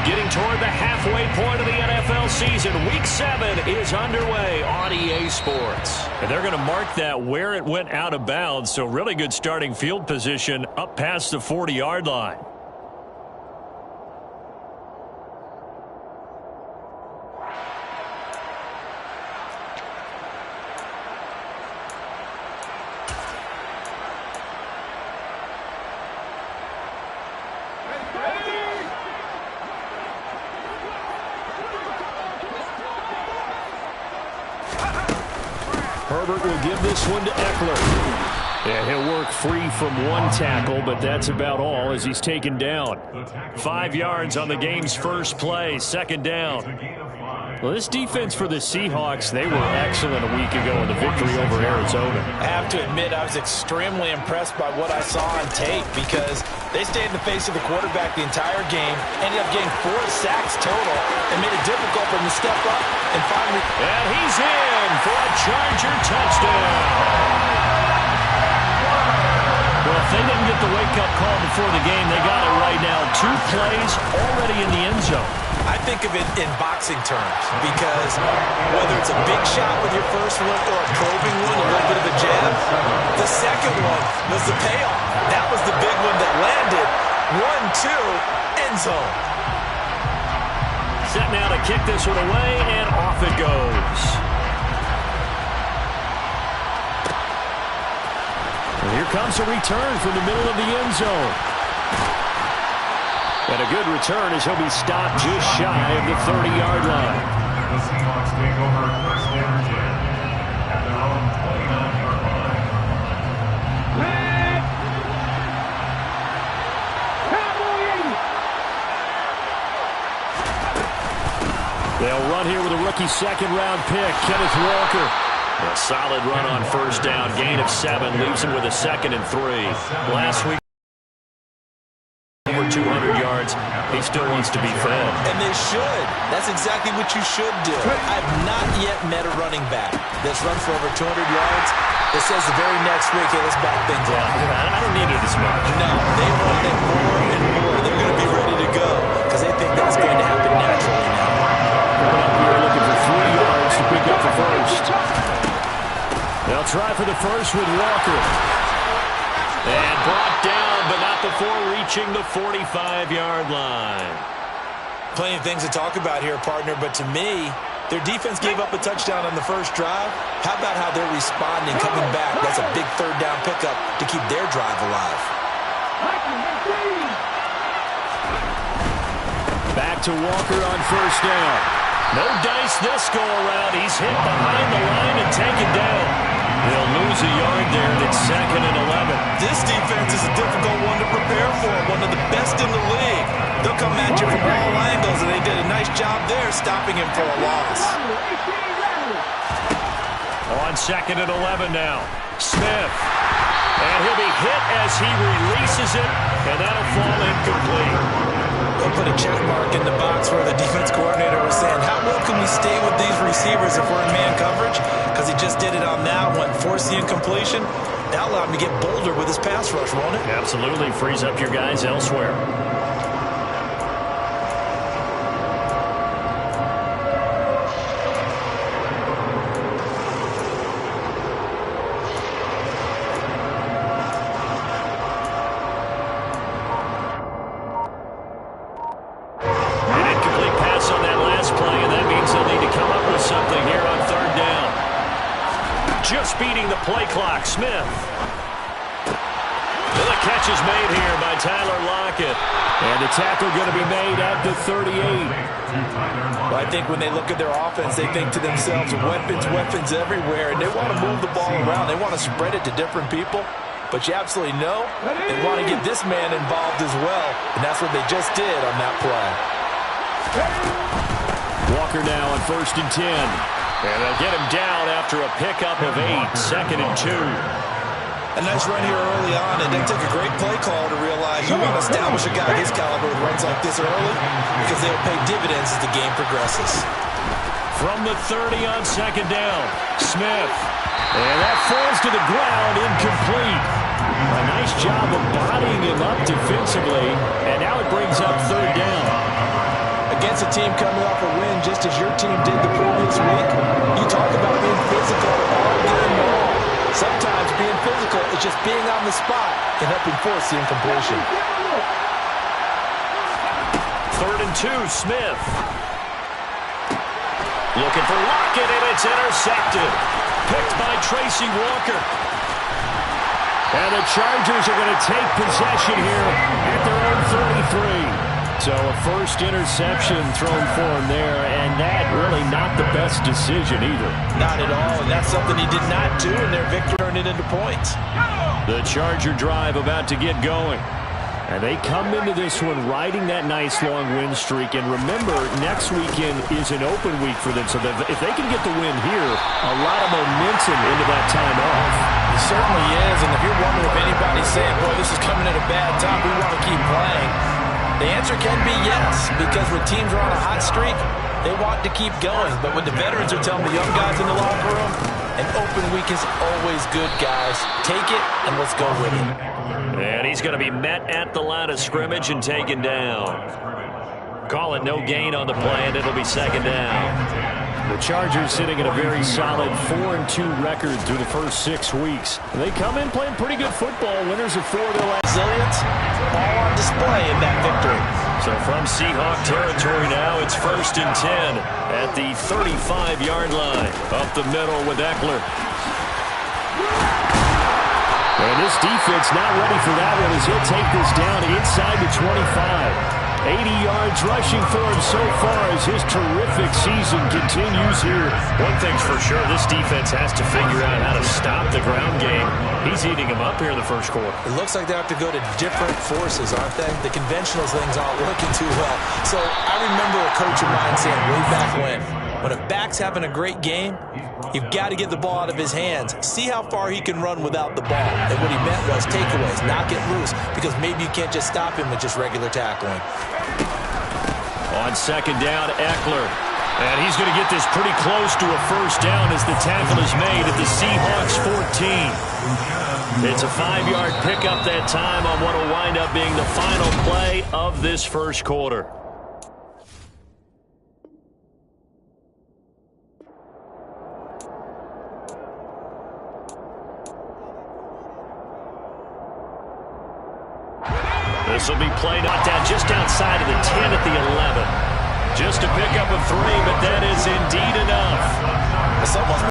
Getting toward the halfway point of the NFL season. Week 7 is underway on EA Sports. And they're going to mark that where it went out of bounds, so really good starting field position up past the 40-yard line. Herbert will give this one to Eckler. Yeah, he'll work free from one tackle, but that's about all as he's taken down. 5 yards on the game's first play, second down. Well, this defense for the Seahawks, they were excellent a week ago in the victory over Arizona. I have to admit, I was extremely impressed by what I saw on tape because they stayed in the face of the quarterback the entire game, ended up getting 4 sacks total, and made it difficult for him to step up and finally... And he's in for a Charger touchdown. Well, if they didn't get the wake-up call before the game, they got it right now. 2 plays already in the end zone. I think of it in boxing terms because whether it's a big shot with your first one or a probing one, a little bit of a jab, the second one was the payoff. That was the big one that landed. 1-2, end zone. Set now to kick this one away, and off it goes. And here comes a return from the middle of the end zone. And a good return as he'll be stopped just shy of the 30-yard line. The Seahawks take over first and 10 at their own 29-yard line. They'll run here with a rookie second-round pick, Kenneth Walker. A solid run on first down. Gain of 7 leaves him with a 2nd and 3. Last week, over 200 yards. He still wants to be fed. And they should. That's exactly what you should do. I've not yet met a running back that's run for over 200 yards that says the very next week, hey, let's back things up. I don't need it as much. No, they run it more and more. They're going to be ready to go because they think that's going to happen naturally now. We're looking for 3 yards to pick up the first. They'll try for the first with Walker. And brought down, but not before reaching the 45-yard line. Plenty of things to talk about here, partner, but to me, their defense gave up a touchdown on the first drive. How about how they're responding, coming back? That's a big third down pickup to keep their drive alive. Back to Walker on first down. No dice this go-around. He's hit behind the line and taken down. They'll lose a yard there, and it's 2nd and 11. This defense is a difficult one to prepare for, one of the best in the league. They'll come at you from all angles, and they did a nice job there stopping him for a loss. On 2nd and 11 now. Smith. And he'll be hit as he releases it, and that'll fall incomplete. They'll put a check mark in the box where the defense coordinator was saying, how well can we stay with these receivers if we're in man coverage? Because he just did it on that one, forced the incompletion. That'll allow him to get bolder with his pass rush, won't it? Absolutely. Frees up your guys elsewhere. Just beating the play clock. Smith. And the catch is made here by Tyler Lockett. And the tackle going to be made at the 38. Well, I think when they look at their offense, they think to themselves, weapons, weapons everywhere, and they want to move the ball around. They want to spread it to different people. But you absolutely know they want to get this man involved as well, and that's what they just did on that play. Walker now on 1st and 10. And they'll get him down after a pickup of 8, 2nd and 2. A nice run here early on, and it took a great play call to realize you want to establish a guy his caliber with runs like this early because they'll pay dividends as the game progresses. From the 30 on 2nd down, Smith. And that falls to the ground, incomplete. A nice job of bodying him up defensively, and now it brings up 3rd down. against a team coming off a win just as your team did the previous week, you talk about being physical all game long. Sometimes being physical is just being on the spot and helping force the incompletion. 3rd and 2, Smith. Looking for Lockett, and it's intercepted. Picked by Tracy Walker. And the Chargers are going to take possession here at their own 33. So a first interception thrown for him there, and that really not the best decision either. Not at all, and that's something he did not do, and their victory turned it into points. The Charger drive about to get going. And they come into this one riding that nice long win streak. And remember, next weekend is an open week for them. So that if they can get the win here, a lot of momentum into that time off. It certainly is. And if you're wondering if anybody's saying, boy, this is coming at a bad time, we want to keep playing, the answer can be yes. Because when teams are on a hot streak, they want to keep going. But when the veterans are telling the young guys in the locker room, an open week is always good, guys. Take it, and let's go with it. And he's going to be met at the line of scrimmage and taken down. Call it no gain on the play, and it'll be 2nd down. The Chargers sitting at a very solid 4-2 record through the first 6 weeks. They come in playing pretty good football. Winners of 4 of their last. Resilience, all on display in that victory. So from Seahawk territory now, it's 1st and 10 at the 35-yard line. Up the middle with Eckler. And this defense not ready for that one as he'll take this down inside the 25. 80 yards rushing for him so far as his terrific season continues here. One thing's for sure, this defense has to figure out how to stop the ground game. He's eating them up here in the first quarter. It looks like they have to go to different forces, aren't they? The conventional things aren't working too well. So I remember a coach of mine saying way back when a back's having a great game, you've got to get the ball out of his hands. See how far he can run without the ball. And what he meant was takeaways, knock it loose, because maybe you can't just stop him with just regular tackling. On 2nd down, Eckler. And he's going to get this pretty close to a first down as the tackle is made at the Seahawks 14. It's a 5-yard pickup that time on what will wind up being the final play of this first quarter. This will be played down just outside of the 10 at the 11. Just a pickup of 3, but that is indeed